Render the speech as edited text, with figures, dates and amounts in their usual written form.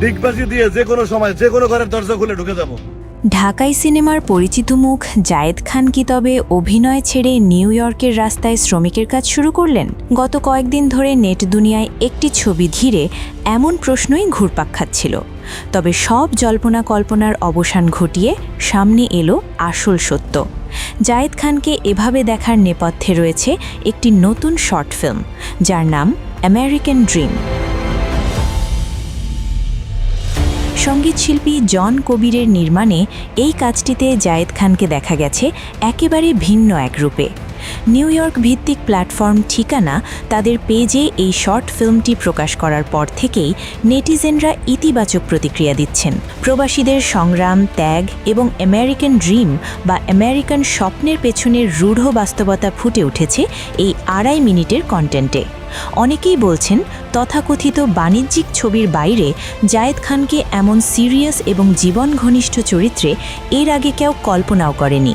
ডিগবাজি দিয়ে যে কোনো সময় যে কোনো ঘরের দরজা খুলে ঢুকে যাব। ঢাকাই সিনেমার পরিচিত মুখ জায়েদ খান কি তবে অভিনয় ছেড়ে নিউ ইয়র্কের রাস্তায় শ্রমিকের কাজ শুরু করলেন? গত কয়েকদিন ধরে নেট দুনিয়ায় একটি ছবি ঘিরে এমন প্রশ্নই ঘুরপাক খাচ্ছিল। তবে সব জল্পনা কল্পনার অবসান ঘটিয়ে সামনে এলো আসল সত্য। জায়েদ খানকে এভাবে দেখার নেপথ্যে রয়েছে একটি নতুন শর্ট ফিল্ম, যার নাম আমেরিকান ড্রিম। সঙ্গীতশিল্পী জন কবিরের নির্মাণে এই কাজটিতে জায়েদ খানকে দেখা গেছে একেবারে ভিন্ন এক রূপে। নিউ ইয়র্ক ভিত্তিক প্ল্যাটফর্ম ঠিকানা তাদের পেজে এই শর্ট ফিল্মটি প্রকাশ করার পর থেকেই নেটিজেনরা ইতিবাচক প্রতিক্রিয়া দিচ্ছেন। প্রবাসীদের সংগ্রাম, ত্যাগ এবং আমেরিকান ড্রিম বা আমেরিকান স্বপ্নের পেছনের রূঢ় বাস্তবতা ফুটে উঠেছে এই 2.5 মিনিটের কন্টেন্টে। অনেকেই বলছেন, তথাকথিত বাণিজ্যিক ছবির বাইরে জায়েদ খানকে এমন সিরিয়াস এবং জীবন ঘনিষ্ঠ চরিত্রে এর আগে কেউ কল্পনাও করেনি।